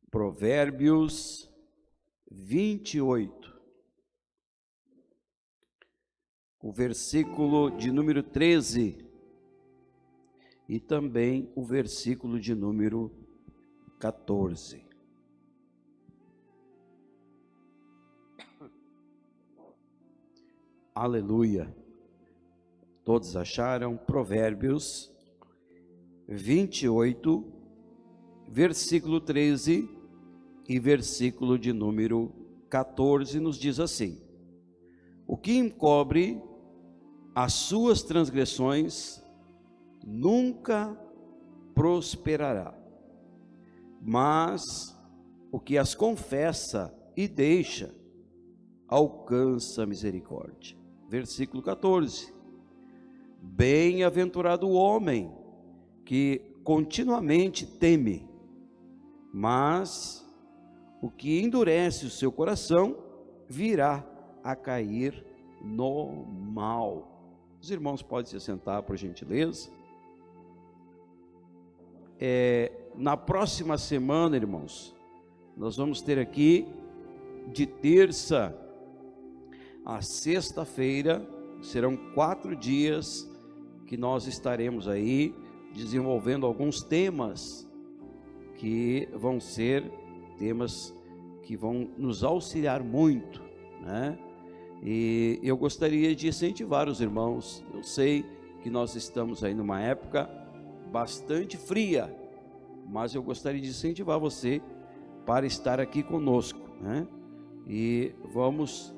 Provérbios 28, o versículo de número 13 e também o versículo de número 14. Aleluia! Todos acharam? Provérbios 28, versículo 13 e versículo de número 14 nos diz assim: o que encobre as suas transgressões nunca prosperará, mas o que as confessa e deixa alcança misericórdia. Versículo 14: bem-aventurado o homem que continuamente teme, mas o que endurece o seu coração virá a cair no mal. Os irmãos podem se sentar, por gentileza. Na próxima semana, irmãos, nós vamos ter aqui de terça a sexta-feira, serão 4 dias que nós estaremos aí desenvolvendo alguns temas que vão ser temas que vão nos auxiliar muito, né? E eu gostaria de incentivar os irmãos. Eu sei que nós estamos aí numa época bastante fria, mas eu gostaria de incentivar você para estar aqui conosco, né? E vamos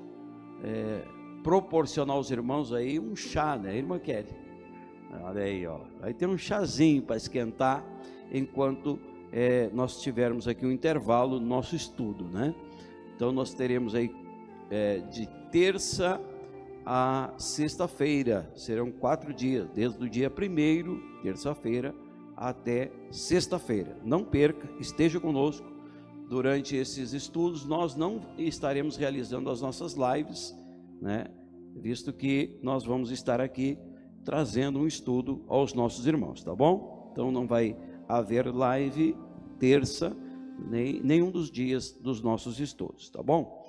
proporcionar aos irmãos aí um chá, né, irmã Kelly? Olha aí, ó, vai ter um chazinho para esquentar enquanto nós tivermos aqui um intervalo no nosso estudo, né? Então nós teremos aí de terça a sexta-feira, serão 4 dias, desde o dia 1º, terça-feira, até sexta-feira. Não perca, esteja conosco durante esses estudos. Nós não estaremos realizando as nossas lives, né, visto que nós vamos estar aqui trazendo um estudo aos nossos irmãos, tá bom? Então não vai haver live terça, nenhum dos dias dos nossos estudos, tá bom?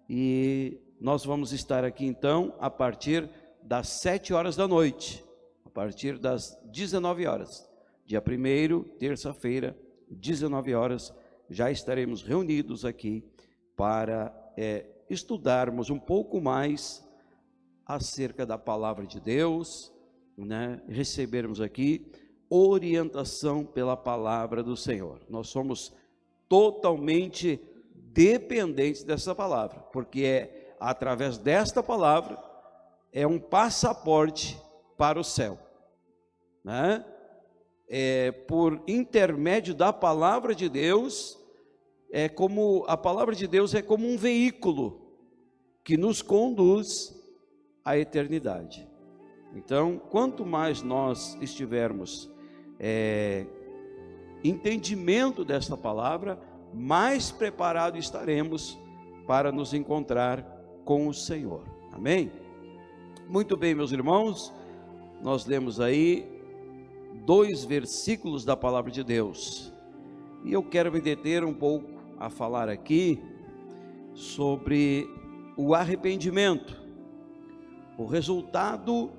E nós vamos estar aqui então a partir das 7 horas da noite, a partir das 19 horas, dia 1º, terça-feira, 19 horas, já estaremos reunidos aqui para estudarmos um pouco mais acerca da palavra de Deus, né? Recebermos aqui orientação pela palavra do Senhor. Nós somos totalmente dependentes dessa palavra, porque através desta palavra é um passaporte para o céu, né? Por intermédio da palavra de Deus, a palavra de Deus é como um veículo que nos conduz à eternidade. Então, quanto mais nós estivermos entendimento desta palavra, mais preparado estaremos para nos encontrar com o Senhor. Amém? Muito bem, meus irmãos, nós lemos aí 2 versículos da palavra de Deus, e eu quero me deter um pouco a falar aqui sobre o arrependimento, o resultado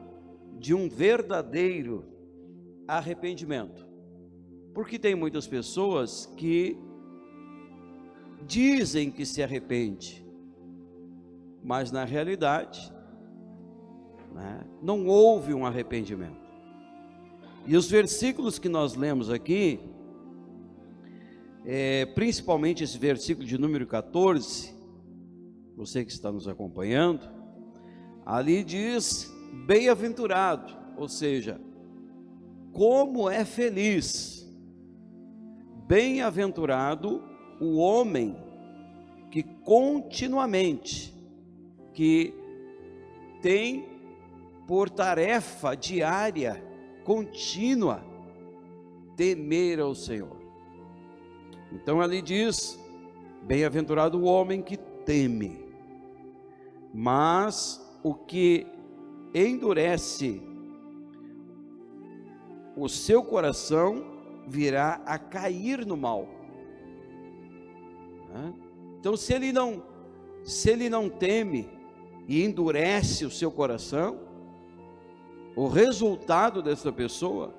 de um verdadeiro arrependimento, porque tem muitas pessoas que dizem que se arrepende, mas na realidade, né, não houve um arrependimento. E os versículos que nós lemos aqui, principalmente esse versículo de número 14, você que está nos acompanhando, ali diz bem-aventurado, ou seja, como é feliz, bem-aventurado o homem que continuamente, que tem por tarefa diária, contínua, temer ao Senhor. Então ali diz, bem-aventurado o homem que teme, mas o que endurece o seu coração virá a cair no mal. né? Então, se ele não teme e endurece o seu coração, o resultado dessa pessoa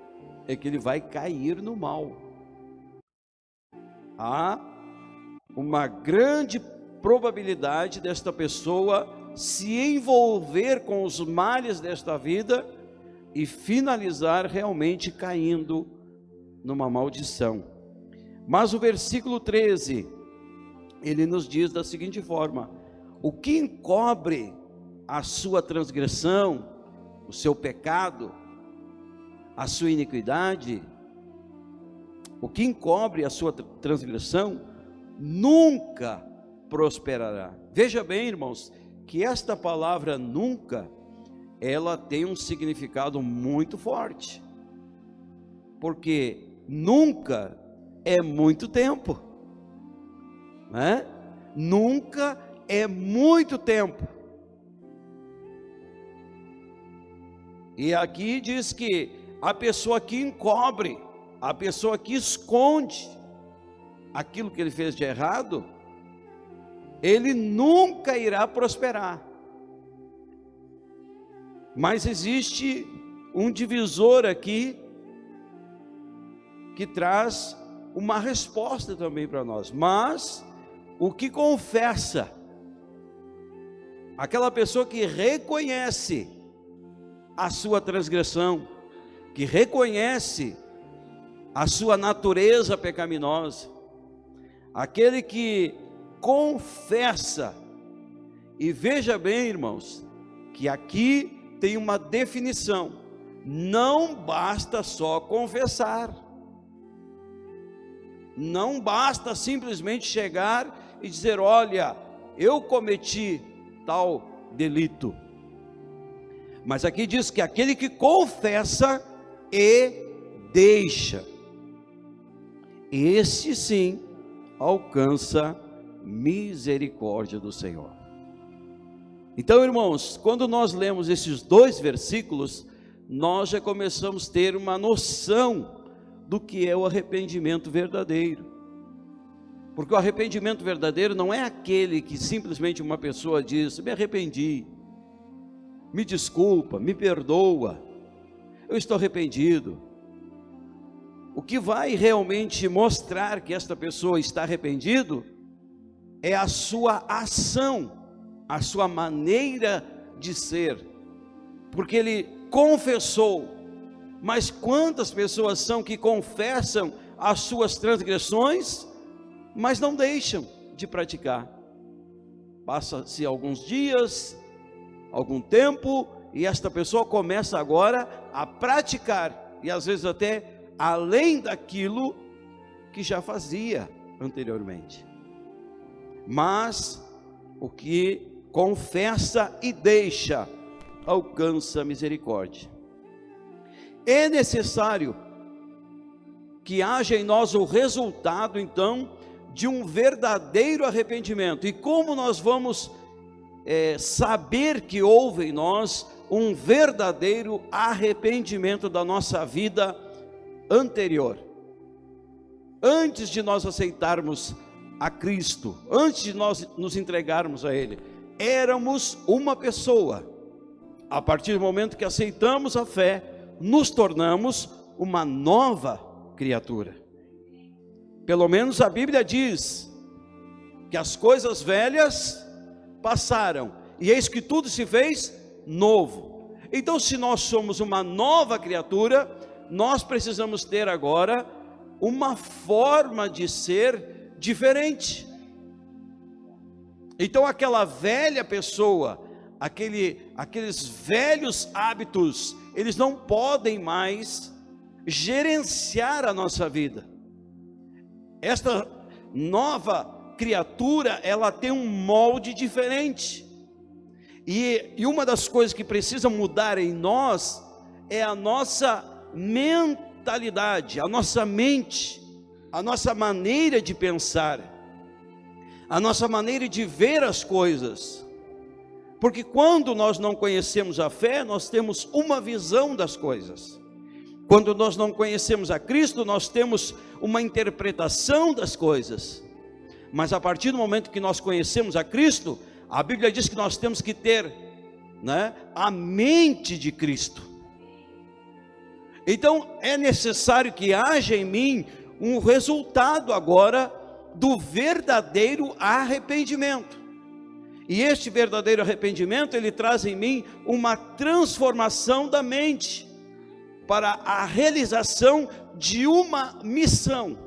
é que ele vai cair no mal. Há uma grande probabilidade desta pessoa se envolver com os males desta vida e finalizar realmente caindo numa maldição. Mas o versículo 13, ele nos diz da seguinte forma: o que encobre a sua transgressão, o seu pecado, a sua iniquidade, o que encobre a sua transgressão, nunca prosperará. Veja bem, irmãos, que esta palavra nunca, ela tem um significado muito forte, porque nunca é muito tempo, né? Nunca é muito tempo. E aqui diz que a pessoa que encobre, a pessoa que esconde aquilo que ele fez de errado, ele nunca irá prosperar. Mas existe um divisor aqui que traz uma resposta também para nós. Mas o que confessa, aquela pessoa que reconhece a sua transgressão, que reconhece a sua natureza pecaminosa, aquele que confessa, e veja bem, irmãos, que aqui tem uma definição: não basta só confessar, não basta simplesmente chegar e dizer: olha, eu cometi tal delito. Mas aqui diz que aquele que confessa e deixa, esse sim alcança misericórdia do Senhor. Então, irmãos, quando nós lemos esses dois versículos, nós já começamos a ter uma noção do que é o arrependimento verdadeiro. Porque o arrependimento verdadeiro não é aquele que simplesmente uma pessoa diz: me arrependi, me desculpa, me perdoa, eu estou arrependido. O que vai realmente mostrar que esta pessoa está arrependido é a sua ação, a sua maneira de ser, porque ele confessou. Mas quantas pessoas são que confessam as suas transgressões, mas não deixam de praticar? Passa-se alguns dias, algum tempo, e esta pessoa começa agora a praticar, e às vezes até além daquilo que já fazia anteriormente. Mas o que confessa e deixa alcança misericórdia. É necessário que haja em nós o resultado, então, de um verdadeiro arrependimento. E como nós vamos saber que houve em nós um verdadeiro arrependimento da nossa vida anterior? Antes de nós aceitarmos a Cristo, antes de nós nos entregarmos a Ele, éramos uma pessoa. A partir do momento que aceitamos a fé, nos tornamos uma nova criatura. Pelo menos a Bíblia diz que as coisas velhas passaram, e eis que tudo se fez novo. Então, se nós somos uma nova criatura, nós precisamos ter agora uma forma de ser diferente. Então aquela velha pessoa, aqueles velhos hábitos, eles não podem mais gerenciar a nossa vida. Esta nova criatura, ela tem um molde diferente, e uma das coisas que precisa mudar em nós é a nossa mentalidade, a nossa mente, a nossa maneira de pensar, a nossa maneira de ver as coisas. Porque quando nós não conhecemos a fé, nós temos uma visão das coisas. Quando nós não conhecemos a Cristo, nós temos uma interpretação das coisas. mas a partir do momento que nós conhecemos a Cristo, a Bíblia diz que nós temos que ter, né, a mente de Cristo. Então é necessário que haja em mim um resultado agora do verdadeiro arrependimento. E este verdadeiro arrependimento, ele traz em mim uma transformação da mente para a realização de uma missão.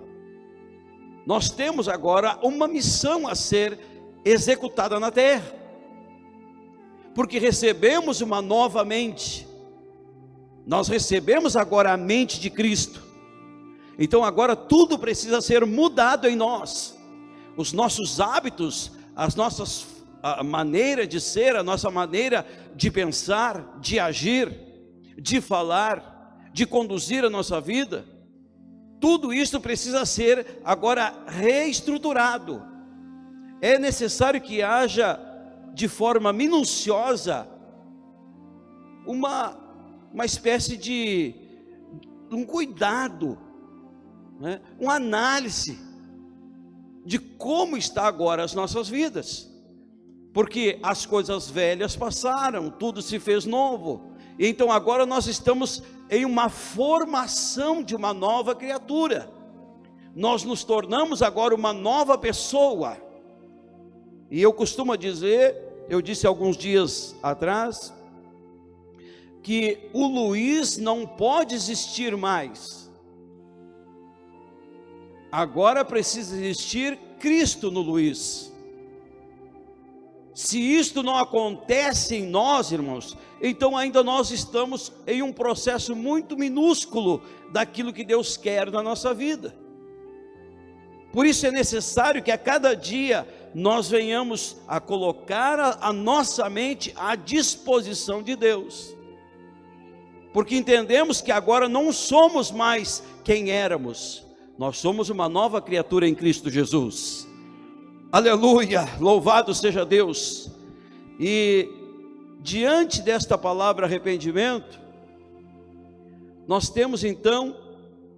Nós temos agora uma missão a ser executada na terra, porque recebemos uma nova mente. Nós recebemos agora a mente de Cristo. Então agora tudo precisa ser mudado em nós. Os nossos hábitos, a maneira de ser, a nossa maneira de pensar, de agir, de falar, de conduzir a nossa vida, tudo isso precisa ser agora reestruturado. É necessário que haja de forma minuciosa uma espécie de um cuidado, né? Uma análise de como está agora as nossas vidas, porque as coisas velhas passaram, tudo se fez novo. Então agora nós estamos em uma formação de uma nova criatura. Nós nos tornamos agora uma nova pessoa. E eu costumo dizer, eu disse alguns dias atrás, que o Luiz não pode existir mais. Agora precisa existir Cristo no Luiz. Se isto não acontece em nós, irmãos, então ainda nós estamos em um processo muito minúsculo daquilo que Deus quer na nossa vida. Por isso é necessário que a cada dia nós venhamos a colocar a nossa mente à disposição de Deus, porque entendemos que agora não somos mais quem éramos, nós somos uma nova criatura em Cristo Jesus. Aleluia, louvado seja Deus. E diante desta palavra arrependimento, nós temos então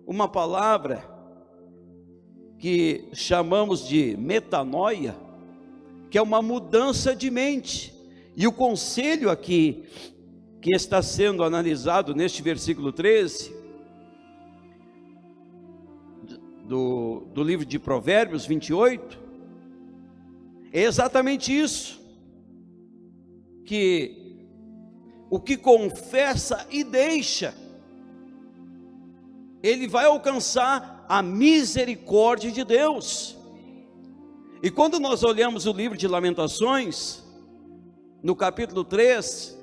uma palavra que chamamos de metanoia, que é uma mudança de mente. E o conselho aqui que está sendo analisado neste versículo 13 do livro de Provérbios 28, é exatamente isso, que o que confessa e deixa, ele vai alcançar a misericórdia de Deus. E quando nós olhamos o livro de Lamentações, no capítulo 3,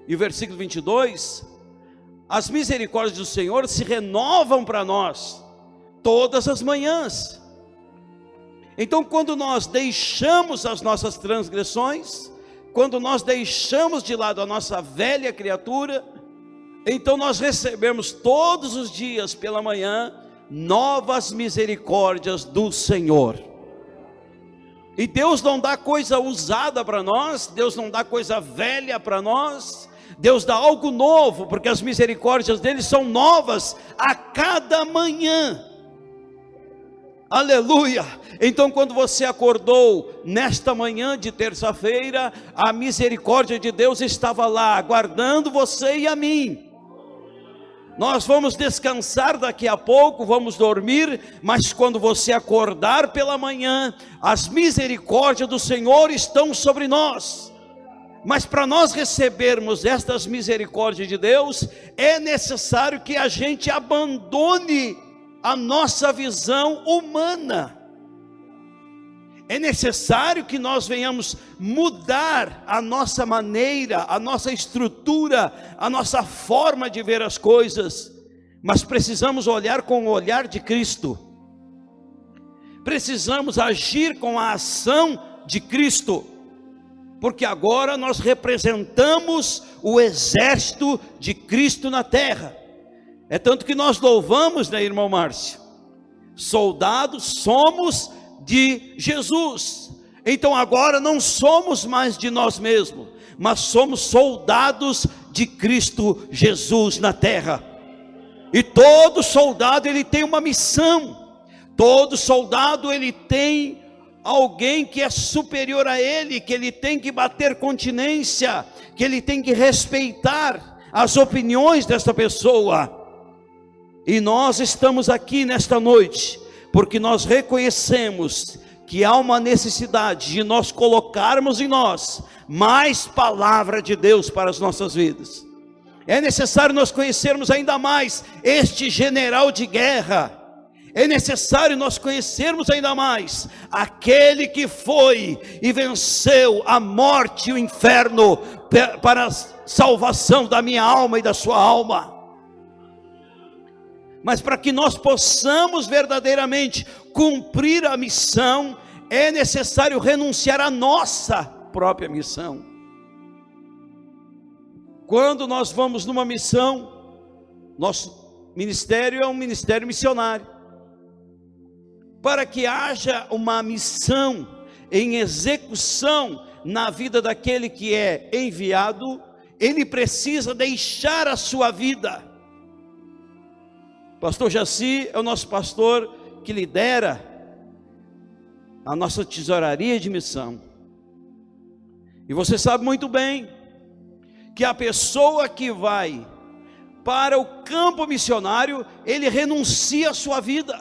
e versículo 22, as misericórdias do Senhor se renovam para nós todas as manhãs. Então quando nós deixamos as nossas transgressões, quando nós deixamos de lado a nossa velha criatura, então nós recebemos todos os dias pela manhã novas misericórdias do Senhor. E Deus não dá coisa usada para nós, Deus não dá coisa velha para nós, Deus dá algo novo, porque as misericórdias dele são novas a cada manhã. Aleluia! Então quando você acordou nesta manhã de terça-feira, a misericórdia de Deus estava lá, aguardando você e a mim. Nós vamos descansar daqui a pouco, vamos dormir, mas quando você acordar pela manhã, as misericórdias do Senhor estão sobre nós. Mas para nós recebermos estas misericórdias de Deus, é necessário que a gente abandone a nossa visão humana. É necessário que nós venhamos mudar a nossa maneira, a nossa estrutura, a nossa forma de ver as coisas, mas precisamos olhar com o olhar de Cristo, precisamos agir com a ação de Cristo, porque agora nós representamos o exército de Cristo na terra. É tanto que nós louvamos, né, irmão Márcio? Soldados somos de Jesus. Então agora não somos mais de nós mesmos, mas somos soldados de Cristo Jesus na terra. E todo soldado ele tem uma missão. Todo soldado ele tem alguém que é superior a ele, que ele tem que bater continência, que ele tem que respeitar as opiniões dessa pessoa. E nós estamos aqui nesta noite, porque nós reconhecemos que há uma necessidade de nós colocarmos em nós mais palavra de Deus para as nossas vidas. É necessário nós conhecermos ainda mais este general de guerra. É necessário nós conhecermos ainda mais aquele que foi e venceu a morte e o inferno para a salvação da minha alma e da sua alma. Mas para que nós possamos verdadeiramente cumprir a missão, é necessário renunciar à nossa própria missão. Quando nós vamos numa missão, nosso ministério é um ministério missionário. Para que haja uma missão em execução na vida daquele que é enviado, ele precisa deixar a sua vida. Pastor Jaci é o nosso pastor que lidera a nossa tesouraria de missão. E você sabe muito bem que a pessoa que vai para o campo missionário, ele renuncia à sua vida.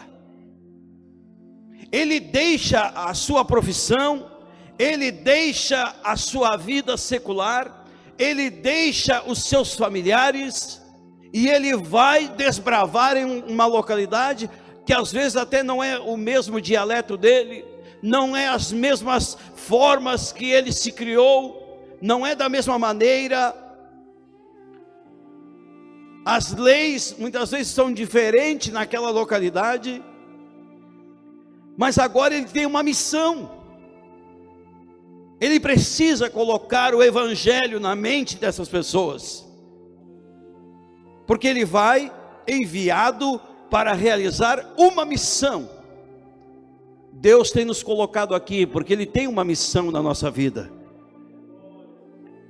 Ele deixa a sua profissão, ele deixa a sua vida secular, ele deixa os seus familiares, e ele vai desbravar em uma localidade que às vezes até não é o mesmo dialeto dele, não é as mesmas formas que ele se criou, não é da mesma maneira. As leis muitas vezes são diferentes naquela localidade, mas agora ele tem uma missão. Ele precisa colocar o evangelho na mente dessas pessoas, porque ele vai enviado para realizar uma missão. Deus tem nos colocado aqui porque ele tem uma missão na nossa vida.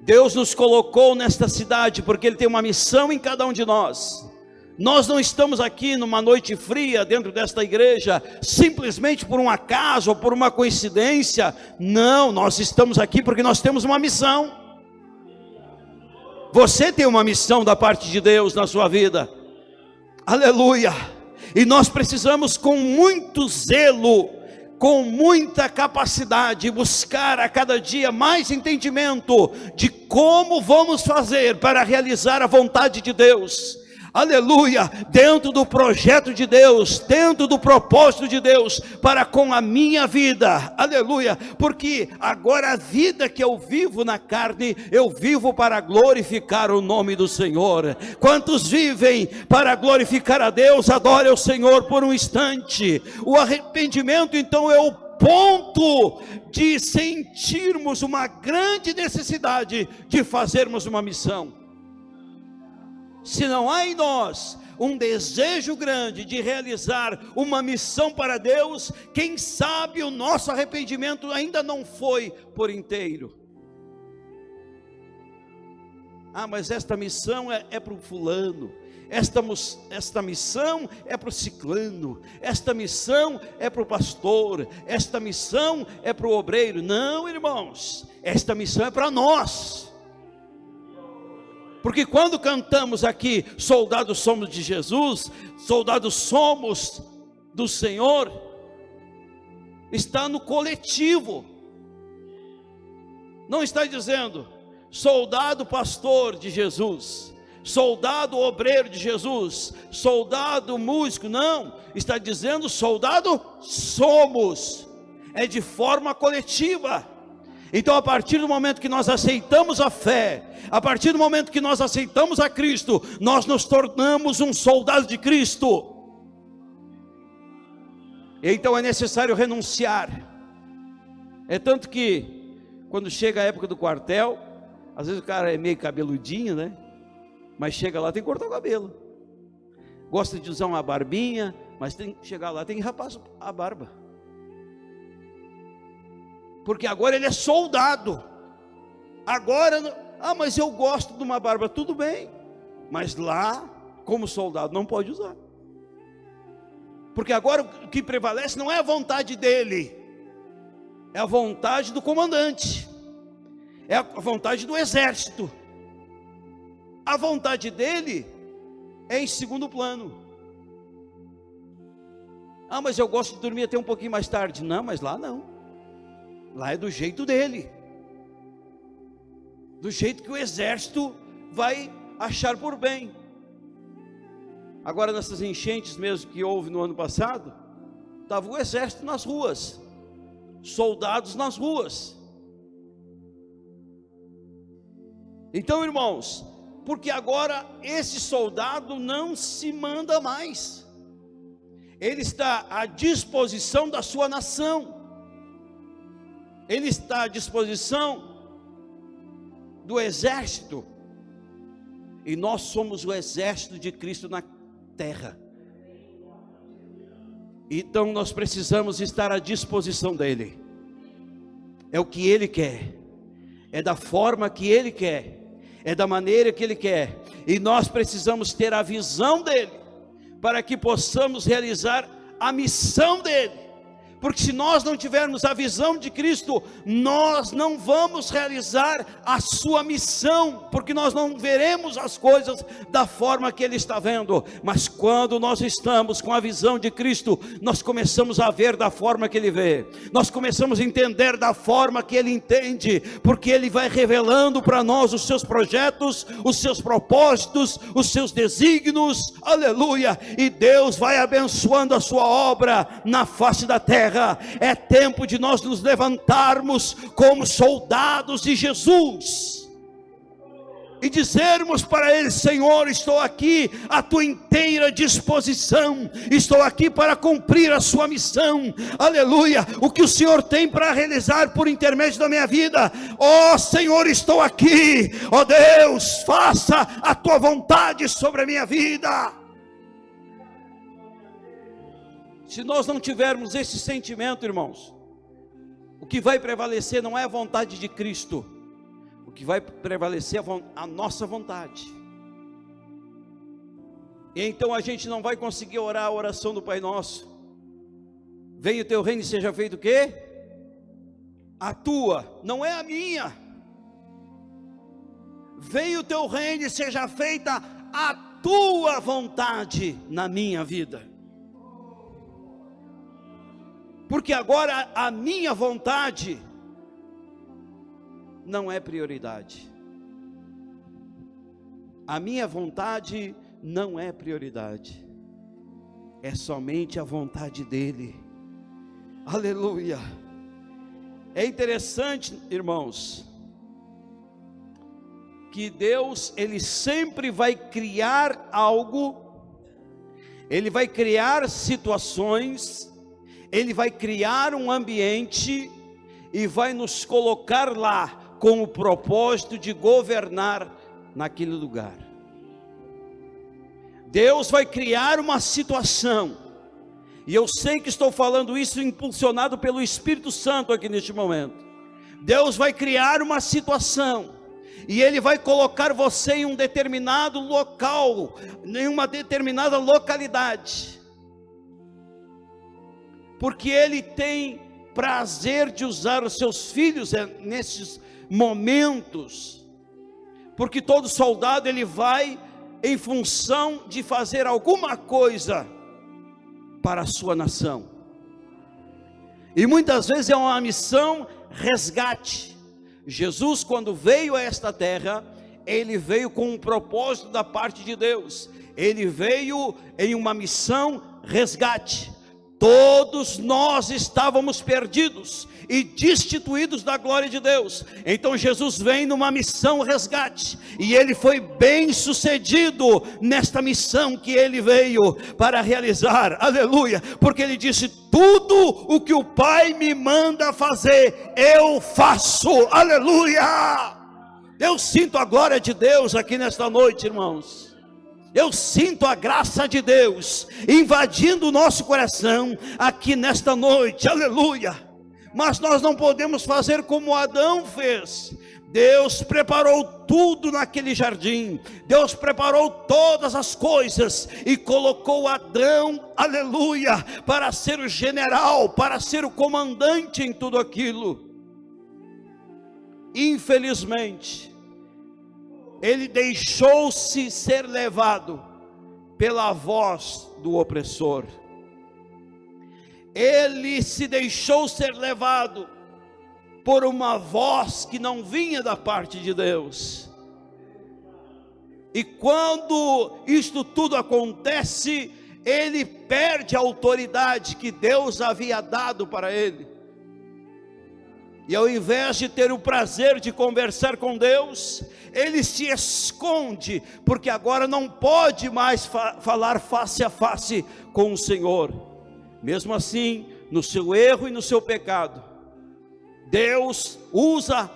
Deus nos colocou nesta cidade porque ele tem uma missão em cada um de nós. Nós não estamos aqui numa noite fria dentro desta igreja simplesmente por um acaso ou por uma coincidência. Não, nós estamos aqui porque nós temos uma missão. Você tem uma missão da parte de Deus na sua vida. Aleluia. E nós precisamos com muito zelo, com muita capacidade, buscar a cada dia mais entendimento de como vamos fazer para realizar a vontade de Deus. Aleluia, dentro do projeto de Deus, dentro do propósito de Deus para com a minha vida. Aleluia, porque agora a vida que eu vivo na carne, eu vivo para glorificar o nome do Senhor. Quantos vivem para glorificar a Deus? Adore o Senhor por um instante. O arrependimento então é o ponto de sentirmos uma grande necessidade de fazermos uma missão. Se não há em nós um desejo grande de realizar uma missão para Deus, quem sabe o nosso arrependimento ainda não foi por inteiro. Ah, mas esta missão é para o fulano, esta missão é para o ciclano, esta missão é para o pastor, esta missão é para o obreiro. Não, irmãos, esta missão é para nós. Porque quando cantamos aqui, soldados somos de Jesus, soldados somos do Senhor, está no coletivo. Não está dizendo soldado pastor de Jesus, soldado obreiro de Jesus, soldado músico, não. Está dizendo soldado somos, é de forma coletiva. Então a partir do momento que nós aceitamos a fé, a partir do momento que nós aceitamos a Cristo, nós nos tornamos um soldado de Cristo. Então é necessário renunciar. É tanto que quando chega a época do quartel, às vezes o cara é meio cabeludinho, né? Mas chega lá, tem que cortar o cabelo. Gosta de usar uma barbinha, mas tem que chegar lá, tem que rapar a barba. Porque agora ele é soldado. Agora, mas eu gosto de uma barba, tudo bem. Mas lá, como soldado, não pode usar. Porque agora o que prevalece não é a vontade dele, é a vontade do comandante, é a vontade do exército. A vontade dele é em segundo plano. Ah, mas eu gosto de dormir até um pouquinho mais tarde. Não, mas lá não. Lá é do jeito dele. Do jeito que o exército vai achar por bem. Agora nessas enchentes mesmo que houve no ano passado, estava o exército nas ruas, soldados nas ruas. Então, irmãos, porque agora esse soldado não se manda mais, ele está à disposição da sua nação, ele está à disposição do exército, e nós somos o exército de Cristo na terra. Então nós precisamos estar à disposição dele. É o que ele quer, é da forma que ele quer, é da maneira que ele quer, e nós precisamos ter a visão dele, para que possamos realizar a missão dele. Porque se nós não tivermos a visão de Cristo, nós não vamos realizar a sua missão, porque nós não veremos as coisas da forma que ele está vendo. Mas quando nós estamos com a visão de Cristo, nós começamos a ver da forma que ele vê, nós começamos a entender da forma que ele entende, porque ele vai revelando para nós os seus projetos, os seus propósitos, os seus desígnios, aleluia, e Deus vai abençoando a sua obra na face da terra. É tempo de nós nos levantarmos como soldados de Jesus e dizermos para ele: Senhor, estou aqui à tua inteira disposição, estou aqui para cumprir a sua missão, aleluia, o que o Senhor tem para realizar por intermédio da minha vida. Ó Senhor, estou aqui, ó Deus, faça a tua vontade sobre a minha vida. Se nós não tivermos esse sentimento, irmãos, o que vai prevalecer não é a vontade de Cristo, o que vai prevalecer é a nossa vontade. E então a gente não vai conseguir orar a oração do Pai Nosso. Venha o teu reino e seja feito o quê? A tua, não é a minha. Venha o teu reino e seja feita a tua vontade na minha vida. Porque agora a minha vontade não é prioridade. A minha vontade não é prioridade. É somente a vontade dele. Aleluia. É interessante, irmãos, que Deus, ele sempre vai criar algo, ele vai criar situações, ele vai criar um ambiente e vai nos colocar lá com o propósito de governar naquele lugar. Deus vai criar uma situação, e eu sei que estou falando isso impulsionado pelo Espírito Santo aqui neste momento. Deus vai criar uma situação, e Ele vai colocar você em um determinado local, em uma determinada localidade, porque Ele tem prazer de usar os seus filhos nesses momentos, porque todo soldado ele vai em função de fazer alguma coisa para a sua nação, e muitas vezes é uma missão resgate. Jesus, quando veio a esta terra, ele veio com um propósito da parte de Deus, ele veio em uma missão resgate. Todos nós estávamos perdidos e destituídos da glória de Deus. Então Jesus vem numa missão resgate, e ele foi bem sucedido nesta missão que ele veio para realizar, aleluia, porque ele disse: tudo o que o Pai me manda fazer, eu faço, aleluia. Eu sinto a glória de Deus aqui nesta noite, irmãos. Eu sinto a graça de Deus invadindo o nosso coração aqui nesta noite, aleluia. Mas nós não podemos fazer como Adão fez. Deus preparou tudo naquele jardim, Deus preparou todas as coisas e colocou Adão, aleluia, para ser o general, para ser o comandante em tudo aquilo. Infelizmente, ele deixou-se ser levado pela voz do opressor, ele se deixou ser levado por uma voz que não vinha da parte de Deus. E quando isto tudo acontece, ele perde a autoridade que Deus havia dado para ele. E ao invés de ter o prazer de conversar com Deus, ele se esconde, porque agora não pode mais falar face a face com o Senhor. Mesmo assim, no seu erro e no seu pecado, Deus usa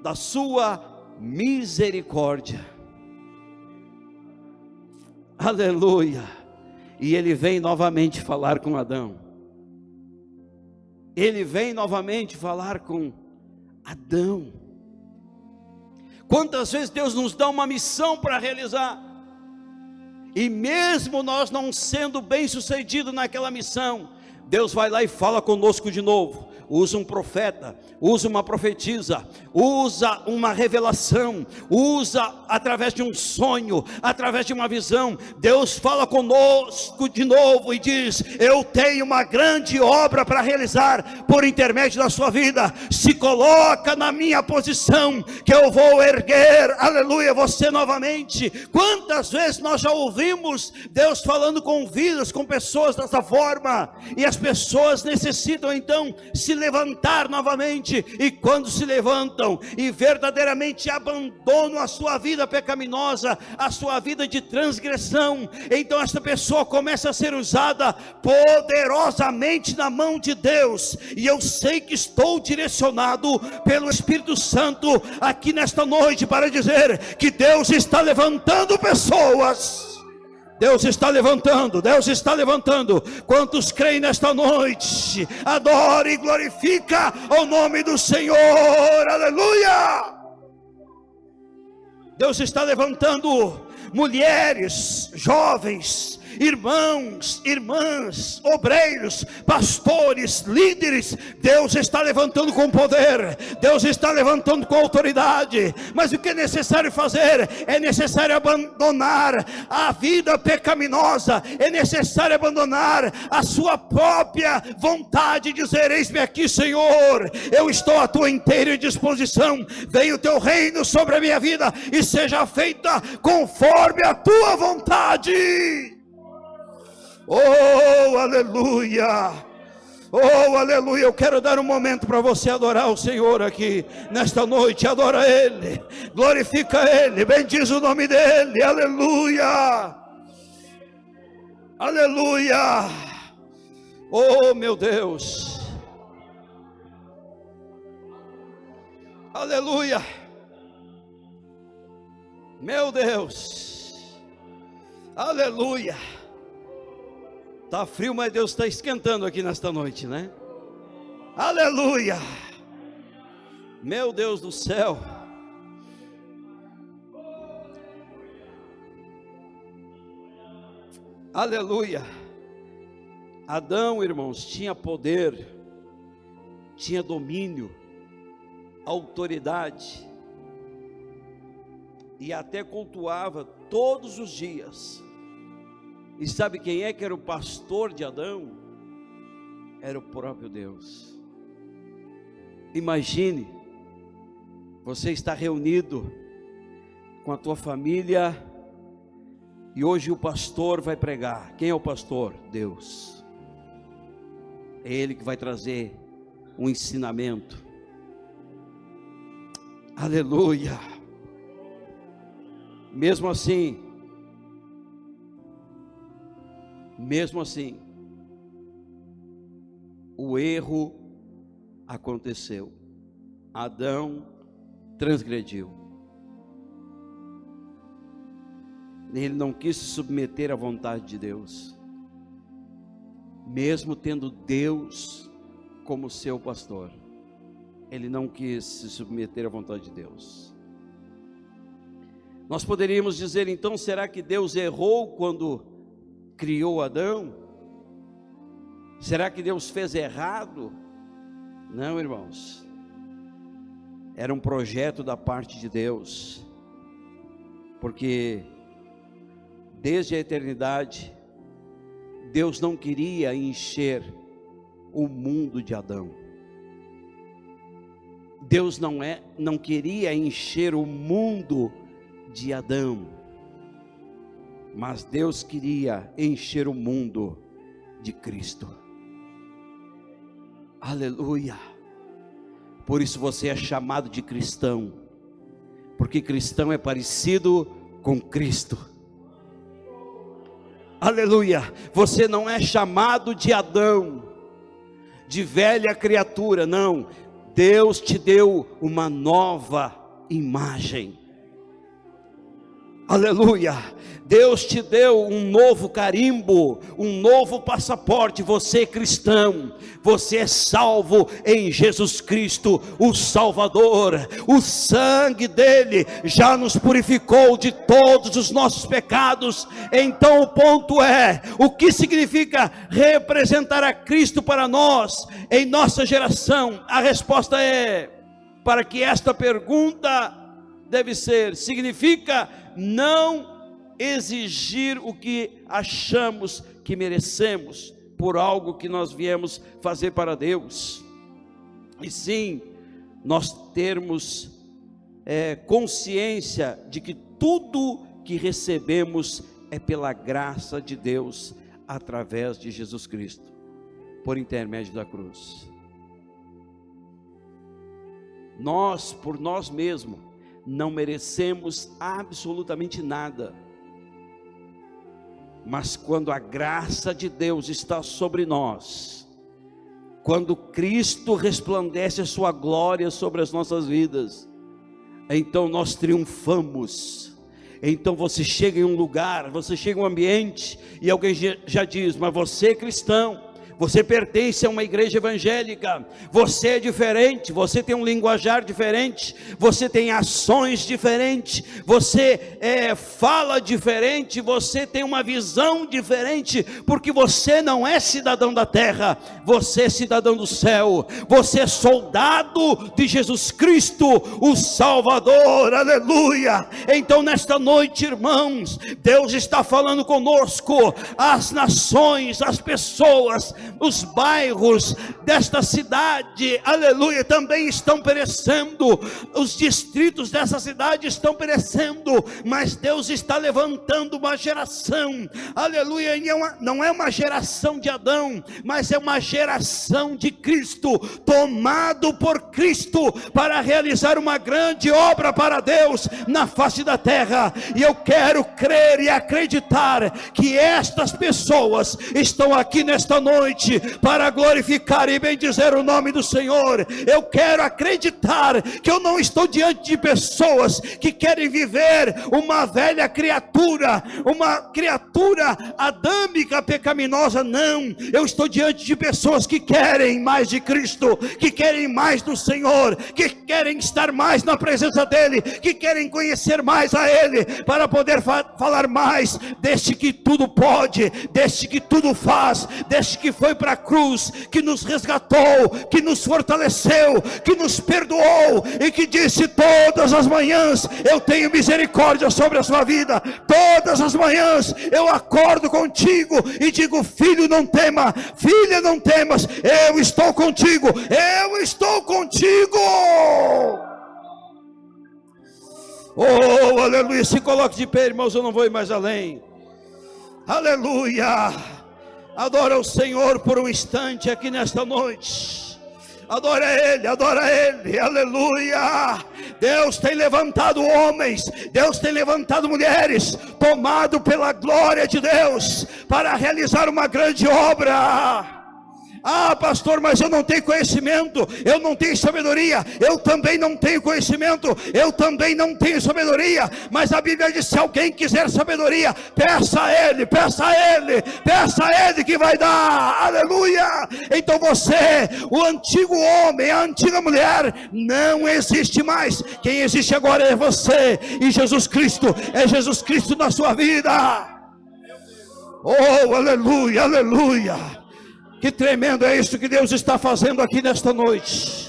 da sua misericórdia, aleluia, e ele vem novamente falar com Adão, ele vem novamente falar com Adão. Quantas vezes Deus nos dá uma missão para realizar, e mesmo nós não sendo bem sucedido naquela missão, Deus vai lá e fala conosco de novo. Usa um profeta, usa uma profetisa, usa uma revelação, usa através de um sonho, através de uma visão. Deus fala conosco de novo e diz: eu tenho uma grande obra para realizar por intermédio da sua vida. Se coloca na minha posição, que eu vou erguer, aleluia, você novamente. Quantas vezes nós já ouvimos Deus falando com vidas, com pessoas dessa forma, e as pessoas necessitam então se levantar novamente, e quando se levantam e verdadeiramente abandonam a sua vida pecaminosa, a sua vida de transgressão, então esta pessoa começa a ser usada poderosamente na mão de Deus. E eu sei que estou direcionado pelo Espírito Santo aqui nesta noite para dizer que Deus está levantando pessoas. Deus está levantando, Deus está levantando. Quantos creem nesta noite? Adore e glorifica o nome do Senhor, aleluia. Deus está levantando mulheres, jovens, irmãos, irmãs, obreiros, pastores, líderes. Deus está levantando com poder, Deus está levantando com autoridade. Mas o que é necessário fazer? É necessário abandonar a vida pecaminosa, é necessário abandonar a sua própria vontade, dizer: eis-me aqui, Senhor, eu estou à tua inteira disposição, venha o teu reino sobre a minha vida e seja feita conforme a tua vontade. Oh, aleluia, oh, aleluia. Eu quero dar um momento para você adorar o Senhor aqui nesta noite. Adora Ele, glorifica Ele, bendiz o nome dEle, aleluia, aleluia. Oh, meu Deus, aleluia, meu Deus, aleluia. Está frio, mas Deus está esquentando aqui nesta noite, né? Aleluia! Meu Deus do céu! Aleluia! Adão, irmãos, tinha poder, tinha domínio, autoridade, e até cultuava todos os dias. E sabe quem é que era o pastor de Adão? Era o próprio Deus. Imagine, você está reunido com a tua família, e hoje o pastor vai pregar. Quem é o pastor? Deus. É Ele que vai trazer um ensinamento. Aleluia. Mesmo assim, o erro aconteceu. Adão transgrediu. Ele não quis se submeter à vontade de Deus, mesmo tendo Deus como seu pastor. ele não quis se submeter à vontade de Deus. Nós poderíamos dizer então, será que Deus errou quando criou Adão? Será que Deus fez errado? Não, irmãos. Era um projeto da parte de Deus, porque desde a eternidade, Deus não queria encher o mundo de Adão. Deus não queria encher o mundo de Adão, mas Deus queria encher o mundo de Cristo. Aleluia! Por isso você é chamado de cristão, porque cristão é parecido com Cristo. Aleluia! Você não é chamado de Adão, de velha criatura, não. Deus te deu uma nova imagem. Aleluia! Deus te deu um novo carimbo, um novo passaporte. Você é cristão, você é salvo em Jesus Cristo, o Salvador. O sangue dele já nos purificou de todos os nossos pecados. Então o ponto é, o que significa representar a Cristo para nós, em nossa geração? A resposta é, para que esta pergunta deve ser, significa não exigir o que achamos que merecemos por algo que nós viemos fazer para Deus, e sim nós termos consciência de que tudo que recebemos é pela graça de Deus, através de Jesus Cristo, por intermédio da cruz. Nós, por nós mesmos, não merecemos absolutamente nada, mas quando a graça de Deus está sobre nós, quando Cristo resplandece a sua glória sobre as nossas vidas, então nós triunfamos. Então você chega em um lugar, você chega em um ambiente, e alguém já diz, mas você é cristão, você pertence a uma igreja evangélica, você é diferente, você tem um linguajar diferente, você tem ações diferentes, você fala diferente, você tem uma visão diferente, porque você não é cidadão da terra, você é cidadão do céu, você é soldado de Jesus Cristo, o Salvador, aleluia. Então nesta noite, irmãos, Deus está falando conosco, as nações, as pessoas, os bairros desta cidade, aleluia, também estão perecendo, os distritos dessa cidade estão perecendo, mas Deus está levantando uma geração, aleluia, e não é uma geração de Adão, mas é uma geração de Cristo, tomado por Cristo, para realizar uma grande obra para Deus, na face da terra. E eu quero crer e acreditar, que estas pessoas estão aqui nesta noite, para glorificar e bendizer o nome do Senhor. Eu quero acreditar, que eu não estou diante de pessoas, que querem viver uma velha criatura, uma criatura adâmica, pecaminosa, não. Eu estou diante de pessoas que querem mais de Cristo, que querem mais do Senhor, que querem estar mais na presença dEle, que querem conhecer mais a Ele, para poder falar mais deste que tudo pode, deste que tudo faz, deste que foi para a cruz, que nos resgatou, que nos fortaleceu, que nos perdoou, e que disse, todas as manhãs eu tenho misericórdia sobre a sua vida, todas as manhãs eu acordo contigo e digo, filho, não tema, filha, não temas, eu estou contigo, eu estou contigo. Oh, aleluia. Se coloque de pé, irmãos, eu não vou ir mais além. Aleluia. Adora o Senhor por um instante aqui nesta noite. Adora Ele, aleluia. Deus tem levantado homens, Deus tem levantado mulheres, tomado pela glória de Deus, para realizar uma grande obra. Ah, pastor, mas eu não tenho conhecimento, eu não tenho sabedoria. Eu também não tenho conhecimento, eu também não tenho sabedoria. Mas a Bíblia diz: se alguém quiser sabedoria, peça a Ele, peça a Ele, peça a Ele que vai dar. Aleluia! Então você, o antigo homem, a antiga mulher, não existe mais. Quem existe agora é você e Jesus Cristo. É Jesus Cristo na sua vida. Oh, aleluia, aleluia. Que tremendo é isso que Deus está fazendo aqui nesta noite.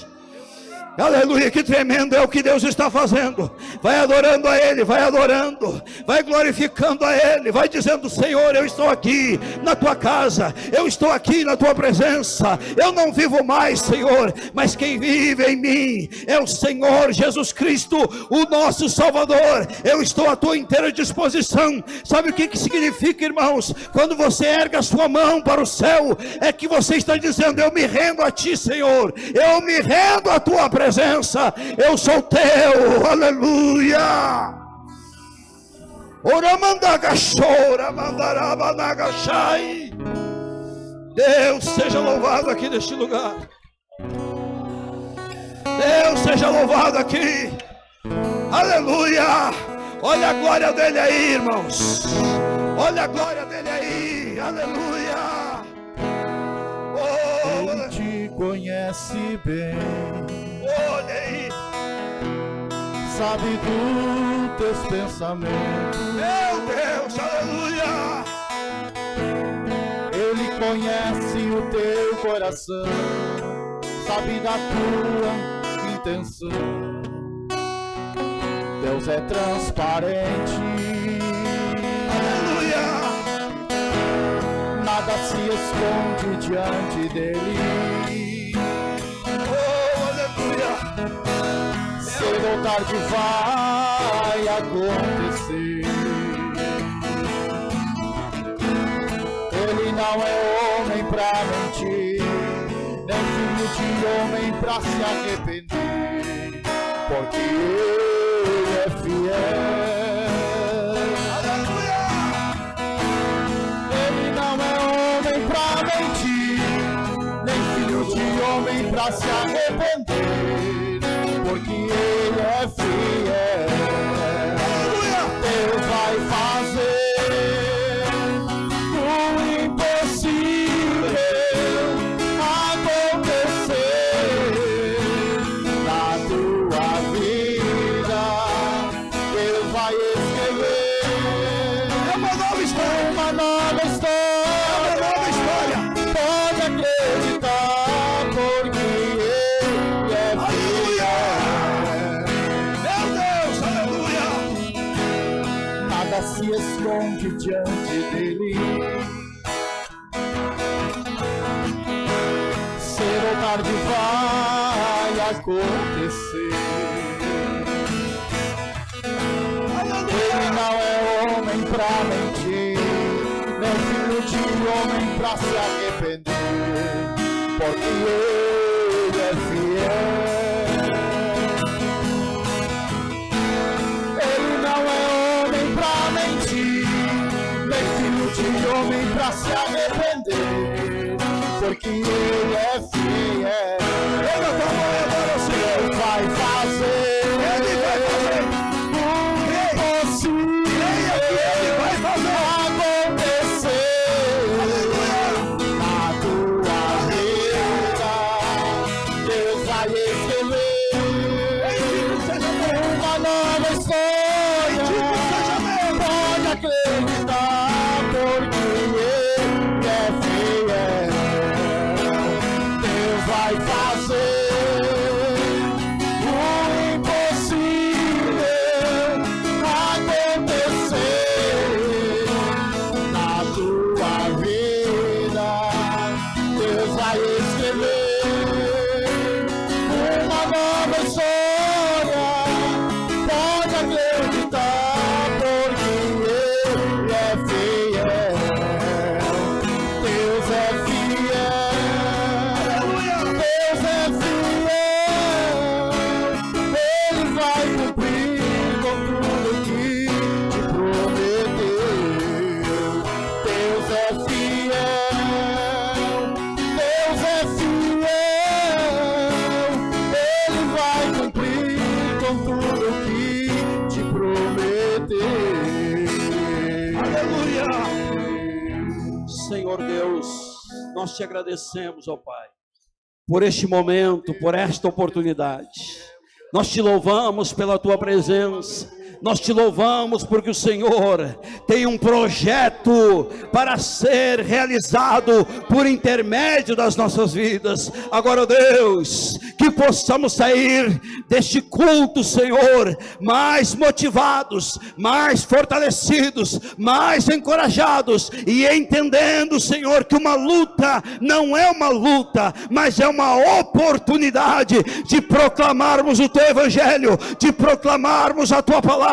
Aleluia, que tremendo é o que Deus está fazendo. Vai adorando a Ele, vai adorando, vai glorificando a Ele, vai dizendo: Senhor, eu estou aqui na tua casa, eu estou aqui na tua presença. Eu não vivo mais, Senhor, mas quem vive em mim é o Senhor Jesus Cristo, o nosso Salvador. Eu estou à tua inteira disposição. Sabe o que significa, irmãos? Quando você ergue a sua mão para o céu, é que você está dizendo: eu me rendo a ti, Senhor, eu me rendo à tua presença, eu sou teu. Aleluia. Deus seja louvado aqui neste lugar. Deus seja louvado aqui. Aleluia. Olha a glória dele aí, irmãos. Olha a glória dele aí. Aleluia. Ele te conhece bem. Olha aí. Sabe dos teus pensamentos. Meu Deus, aleluia. Ele conhece o teu coração. Sabe da tua intenção. Deus é transparente. Aleluia. Nada se esconde diante dele. Cedo ou tarde vai acontecer. Ele não é homem pra mentir, nem filho de homem pra se arrepender, porque ele é fiel. Aleluia. Ele não é homem pra mentir, nem filho de homem pra se arrepender, porque ele é fiel. Deus vai fazer o impossível acontecer na tua vida. Deus vai escrever Uma nova história. uma nova história. Pode acreditar, porque ele é fiel. Nada se esconde diante dele. Cedo ou tarde vai acontecer. Ele não é homem pra mentir, nem filho de homem pra se arrepender, porque ele é fiel. Ele não é homem pra mentir, nem filho de homem pra se arrepender, porque ele é fiel. Pega a tua mão e adora o Senhor. Ele vai fazer. Ele vai fazer. O impossível. Ele vai fazer. Acontecer na tua vida. Deus vai escrever uma nova história. Pode acreditar, porque ele é fiel. Deus vai fazer o impossível acontecer na tua vida. Deus vai escrever uma nova história. Pode acreditar. Senhor Deus, nós te agradecemos, ó Pai, por este momento, por esta oportunidade. Nós te louvamos pela tua presença. Nós te louvamos porque o Senhor tem um projeto para ser realizado por intermédio das nossas vidas. Agora, Deus, que possamos sair deste culto, Senhor, mais motivados, mais fortalecidos, mais encorajados e entendendo, Senhor, que uma luta não é uma luta, mas é uma oportunidade de proclamarmos o teu evangelho, de proclamarmos a tua palavra,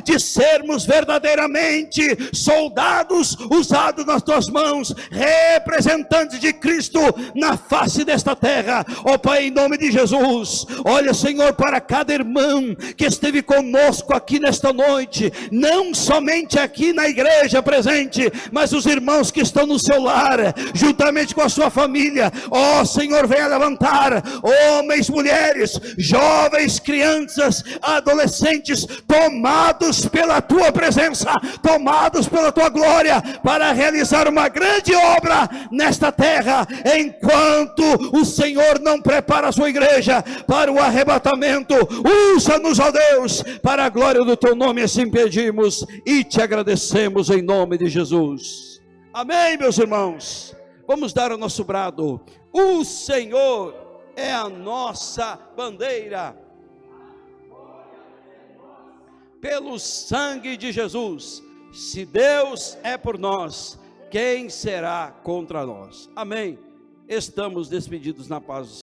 de sermos verdadeiramente soldados usados nas tuas mãos, representantes de Cristo na face desta terra. Ó Pai, em nome de Jesus, olha, Senhor, para cada irmão que esteve conosco aqui nesta noite, não somente aqui na igreja presente, mas os irmãos que estão no seu lar, juntamente com a sua família. Ó Senhor, venha levantar homens, mulheres, jovens, crianças, adolescentes, tomados pela tua presença, tomados pela tua glória, para realizar uma grande obra nesta terra, enquanto o Senhor não prepara a sua igreja para o arrebatamento. Usa-nos, ó Deus, para a glória do teu nome, assim pedimos e te agradecemos em nome de Jesus. Amém, meus irmãos. Vamos dar o nosso brado. O Senhor é a nossa bandeira. Pelo sangue de Jesus, se Deus é por nós, quem será contra nós? Amém. Estamos despedidos na paz do Senhor.